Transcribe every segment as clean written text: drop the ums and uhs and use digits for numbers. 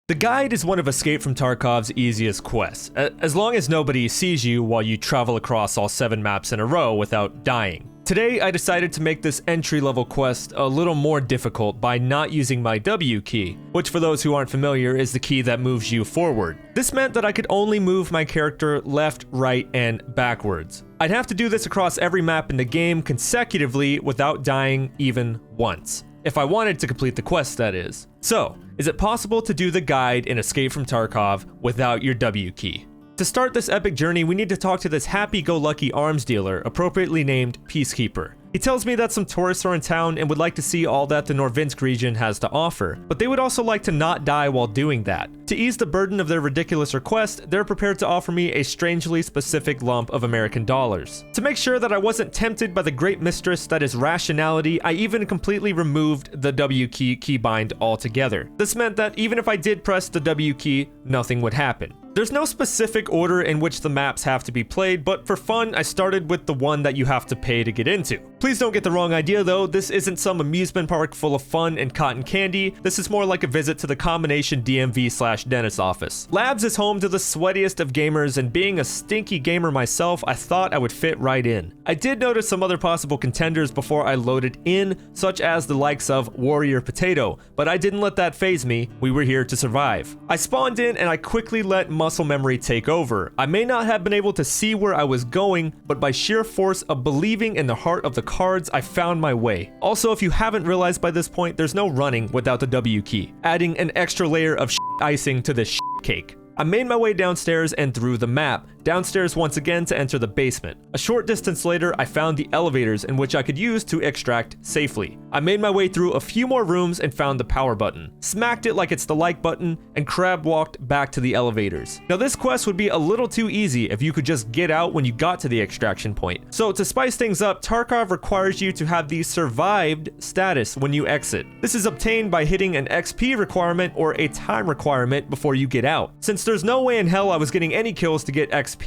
The guide is one of Escape from Tarkov's easiest quests, as long as nobody sees you while you travel across all 7 maps in a row without dying. Today, I decided to make this entry-level quest a little more difficult by not using my W key, which for those who aren't familiar is the key that moves you forward. This meant that I could only move my character left, right, and backwards. I'd have to do this across every map in the game consecutively without dying even once. If I wanted to complete the quest, that is. So, is it possible to do the guide in Escape from Tarkov without your W key? To start this epic journey, we need to talk to this happy-go-lucky arms dealer, appropriately named Peacekeeper. He tells me that some tourists are in town and would like to see all that the Norvinsk region has to offer, but they would also like to not die while doing that. To ease the burden of their ridiculous request, they're prepared to offer me a strangely specific lump of American dollars. To make sure that I wasn't tempted by the great mistress that is rationality, I even completely removed the W key keybind altogether. This meant that even if I did press the W key, nothing would happen. There's no specific order in which the maps have to be played, but for fun, I started with the one that you have to pay to get into. Please don't get the wrong idea though, this isn't some amusement park full of fun and cotton candy, this is more like a visit to the combination DMV/dentist office. Labs is home to the sweatiest of gamers, and being a stinky gamer myself, I thought I would fit right in. I did notice some other possible contenders before I loaded in, such as the likes of Warrior Potato, but I didn't let that faze me, we were here to survive. I spawned in and I quickly let muscle memory take over. I may not have been able to see where I was going, but by sheer force of believing in the heart of the cards, I found my way. Also, if you haven't realized by this point, there's no running without the W key, adding an extra layer of icing to this cake. I made my way downstairs and through the map, downstairs once again to enter the basement. A short distance later, I found the elevators in which I could use to extract safely. I made my way through a few more rooms and found the power button, smacked it like it's the like button, and crab walked back to the elevators. Now this quest would be a little too easy if you could just get out when you got to the extraction point. So to spice things up, Tarkov requires you to have the survived status when you exit. This is obtained by hitting an XP requirement or a time requirement before you get out. Since there's no way in hell I was getting any kills to get XP,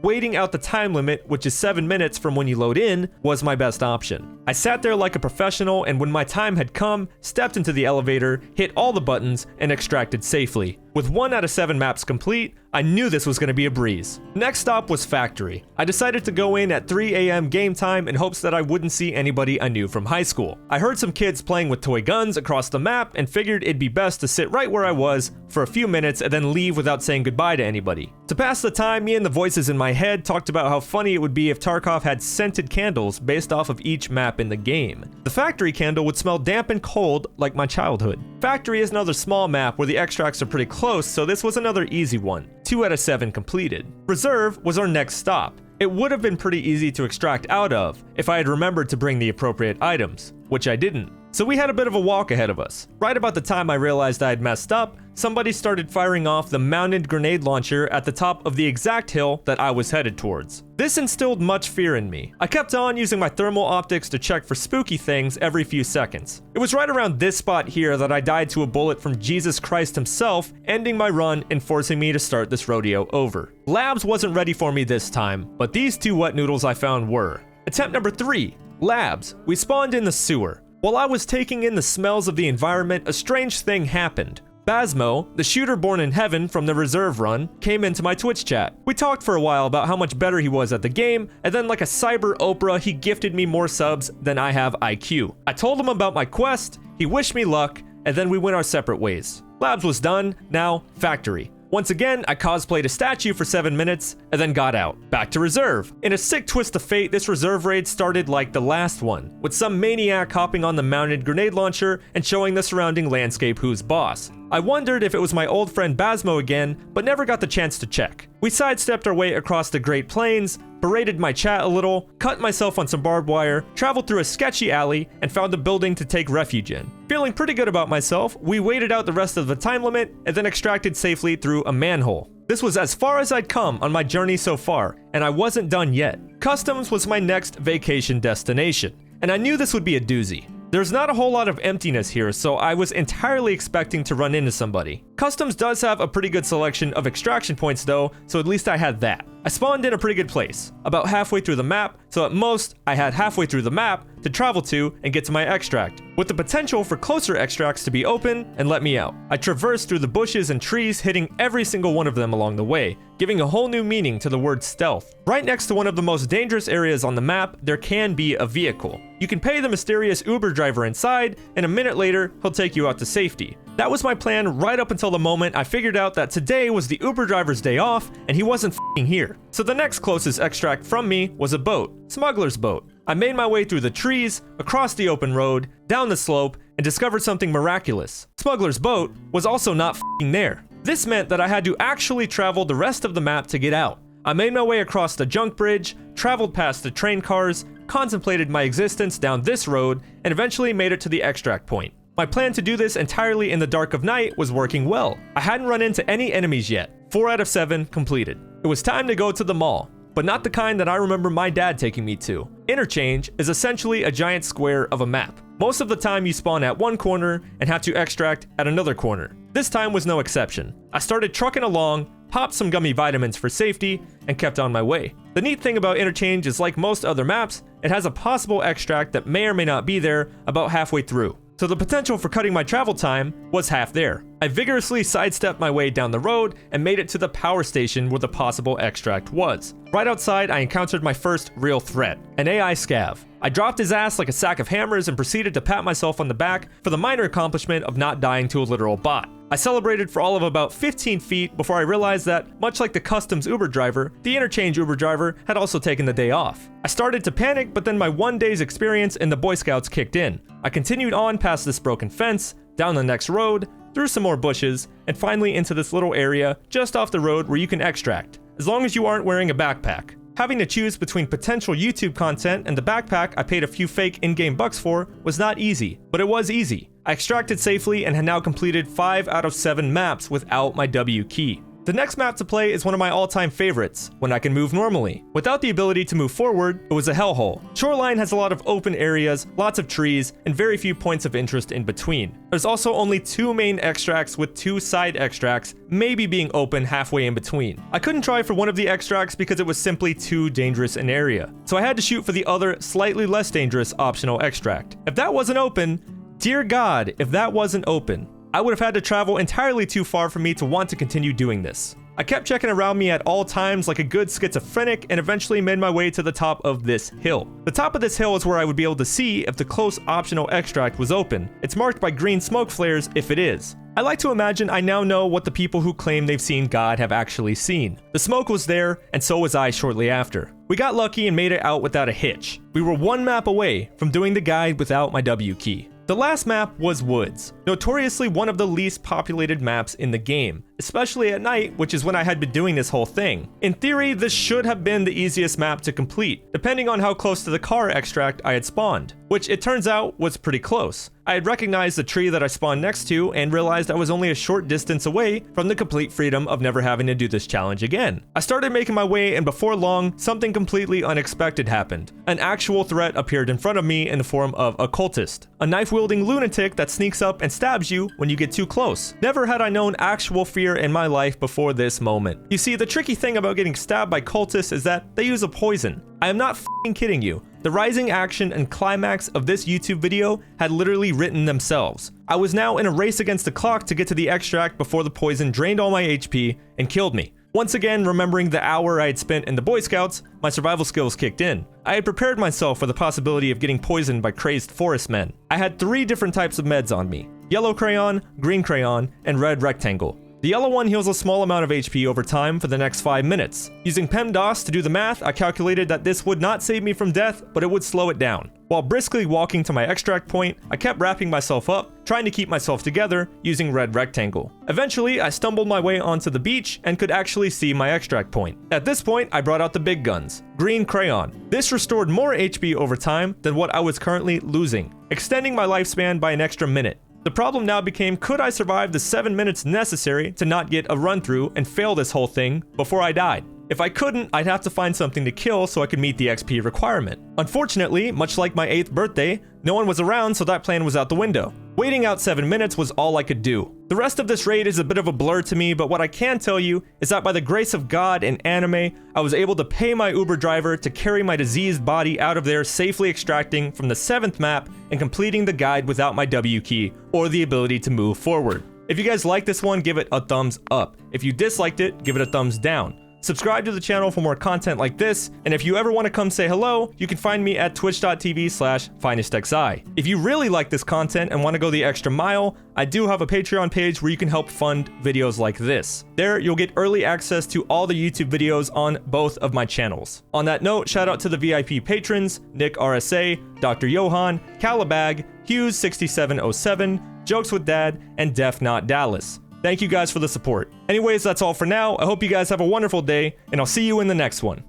waiting out the time limit, which is 7 minutes from when you load in, was my best option. I sat there like a professional, and when my time had come, stepped into the elevator, hit all the buttons, and extracted safely. With 1 out of 7 maps complete, I knew this was going to be a breeze. Next stop was Factory. I decided to go in at 3 a.m. game time in hopes that I wouldn't see anybody I knew from high school. I heard some kids playing with toy guns across the map and figured it'd be best to sit right where I was for a few minutes and then leave without saying goodbye to anybody. To pass the time, me and the voices in my head talked about how funny it would be if Tarkov had scented candles based off of each map in the game. The Factory candle would smell damp and cold like my childhood. Factory is another small map where the extracts are pretty close, so this was another easy one. 2 out of 7 completed. Reserve was our next stop. It would have been pretty easy to extract out of if I had remembered to bring the appropriate items, which I didn't. So we had a bit of a walk ahead of us. Right about the time I realized I had messed up, somebody started firing off the mounted grenade launcher at the top of the exact hill that I was headed towards. This instilled much fear in me. I kept on using my thermal optics to check for spooky things every few seconds. It was right around this spot here that I died to a bullet from Jesus Christ himself, ending my run and forcing me to start this rodeo over. Labs wasn't ready for me this time, but these 2 wet noodles I found were. Attempt number 3, Labs. We spawned in the sewer. While I was taking in the smells of the environment, a strange thing happened. Basmo, the shooter born in heaven from the reserve run, came into my Twitch chat. We talked for a while about how much better he was at the game, and then like a cyber Oprah, he gifted me more subs than I have IQ. I told him about my quest, he wished me luck, and then we went our separate ways. Labs was done, now Factory. Once again, I cosplayed a statue for 7 minutes, and then got out. Back to Reserve. In a sick twist of fate, this Reserve raid started like the last one, with some maniac hopping on the mounted grenade launcher and showing the surrounding landscape who's boss. I wondered if it was my old friend Basmo again, but never got the chance to check. We sidestepped our way across the Great Plains, berated my chat a little, cut myself on some barbed wire, traveled through a sketchy alley, and found a building to take refuge in. Feeling pretty good about myself, we waited out the rest of the time limit, and then extracted safely through a manhole. This was as far as I'd come on my journey so far, and I wasn't done yet. Customs was my next vacation destination, and I knew this would be a doozy. There's not a whole lot of emptiness here, so I was entirely expecting to run into somebody. Customs does have a pretty good selection of extraction points though, so at least I had that. I spawned in a pretty good place, about halfway through the map, so at most, I had halfway through the map to travel to and get to my extract, with the potential for closer extracts to be open and let me out. I traversed through the bushes and trees, hitting every single one of them along the way, giving a whole new meaning to the word stealth. Right next to one of the most dangerous areas on the map, there can be a vehicle. You can pay the mysterious Uber driver inside, and a minute later, he'll take you out to safety. That was my plan right up until the moment I figured out that today was the Uber driver's day off, and he wasn't f***ing here. So the next closest extract from me was a boat, smuggler's boat. I made my way through the trees, across the open road, down the slope, and discovered something miraculous. Smuggler's boat was also not f***ing there. This meant that I had to actually travel the rest of the map to get out. I made my way across the junk bridge, traveled past the train cars, contemplated my existence down this road, and eventually made it to the extract point. My plan to do this entirely in the dark of night was working well. I hadn't run into any enemies yet. 4 out of 7 completed. It was time to go to the mall, but not the kind that I remember my dad taking me to. Interchange is essentially a giant square of a map. Most of the time you spawn at one corner and have to extract at another corner. This time was no exception. I started trucking along, popped some gummy vitamins for safety, and kept on my way. The neat thing about Interchange is, like most other maps, it has a possible extract that may or may not be there about halfway through. So the potential for cutting my travel time was half there. I vigorously sidestepped my way down the road and made it to the power station where the possible extract was. Right outside, I encountered my first real threat, an AI scav. I dropped his ass like a sack of hammers and proceeded to pat myself on the back for the minor accomplishment of not dying to a literal bot. I celebrated for all of about 15 feet before I realized that, much like the customs Uber driver, the Interchange Uber driver had also taken the day off. I started to panic, but then my one day's experience in the Boy Scouts kicked in. I continued on past this broken fence, down the next road, through some more bushes, and finally into this little area just off the road where you can extract, as long as you aren't wearing a backpack. Having to choose between potential YouTube content and the backpack I paid a few fake in-game bucks for was not easy, but it was easy. I extracted safely and had now completed 5 out of 7 maps without my W key. The next map to play is one of my all-time favorites, when I can move normally. Without the ability to move forward, it was a hellhole. Shoreline has a lot of open areas, lots of trees, and very few points of interest in between. There's also only 2 main extracts with 2 side extracts, maybe being open halfway in between. I couldn't try for one of the extracts because it was simply too dangerous an area, so I had to shoot for the other, slightly less dangerous optional extract. If that wasn't open, dear God, if that wasn't open, I would have had to travel entirely too far for me to want to continue doing this. I kept checking around me at all times like a good schizophrenic and eventually made my way to the top of this hill. The top of this hill is where I would be able to see if the close optional extract was open. It's marked by green smoke flares if it is. I like to imagine I now know what the people who claim they've seen God have actually seen. The smoke was there, and so was I shortly after. We got lucky and made it out without a hitch. We were 1 map away from doing the guide without my W key. The last map was Woods, notoriously one of the least populated maps in the game, especially at night, which is when I had been doing this whole thing. In theory, this should have been the easiest map to complete, depending on how close to the car extract I had spawned, which it turns out was pretty close. I had recognized the tree that I spawned next to and realized I was only a short distance away from the complete freedom of never having to do this challenge again. I started making my way, and before long, something completely unexpected happened. An actual threat appeared in front of me in the form of a cultist, a knife-wielding lunatic that sneaks up and stabs you when you get too close. Never had I known actual fear in my life before this moment. You see, the tricky thing about getting stabbed by cultists is that they use a poison. I am not f***ing kidding you. The rising action and climax of this YouTube video had literally written themselves. I was now in a race against the clock to get to the extract before the poison drained all my HP and killed me. Once again, remembering the hour I had spent in the Boy Scouts, my survival skills kicked in. I had prepared myself for the possibility of getting poisoned by crazed forest men. I had 3 different types of meds on me: yellow crayon, green crayon, and red rectangle. The yellow one heals a small amount of HP over time for the next 5 minutes. Using PEMDAS to do the math, I calculated that this would not save me from death, but it would slow it down. While briskly walking to my extract point, I kept wrapping myself up, trying to keep myself together using red rectangle. Eventually, I stumbled my way onto the beach and could actually see my extract point. At this point, I brought out the big guns, green crayon. This restored more HP over time than what I was currently losing, extending my lifespan by an extra minute. The problem now became, could I survive the 7 minutes necessary to not get a run through and fail this whole thing before I died? If I couldn't, I'd have to find something to kill so I could meet the XP requirement. Unfortunately, much like my 8th birthday, no one was around, so that plan was out the window. Waiting out 7 minutes was all I could do. The rest of this raid is a bit of a blur to me, but what I can tell you is that by the grace of God and anime, I was able to pay my Uber driver to carry my diseased body out of there, safely extracting from the 7th map and completing the guide without my W key or the ability to move forward. If you guys like this one, give it a thumbs up. If you disliked it, give it a thumbs down. Subscribe to the channel for more content like this, and if you ever want to come say hello, you can find me at twitch.tv/finestxi. If you really like this content and want to go the extra mile, I do have a Patreon page where you can help fund videos like this. There, you'll get early access to all the YouTube videos on both of my channels. On that note, shout out to the VIP patrons, Nick RSA, Dr. Johan, Calabag, Hughes6707, Jokes with Dad, and Def Not Dallas. Thank you guys for the support. Anyways, that's all for now. I hope you guys have a wonderful day, and I'll see you in the next one.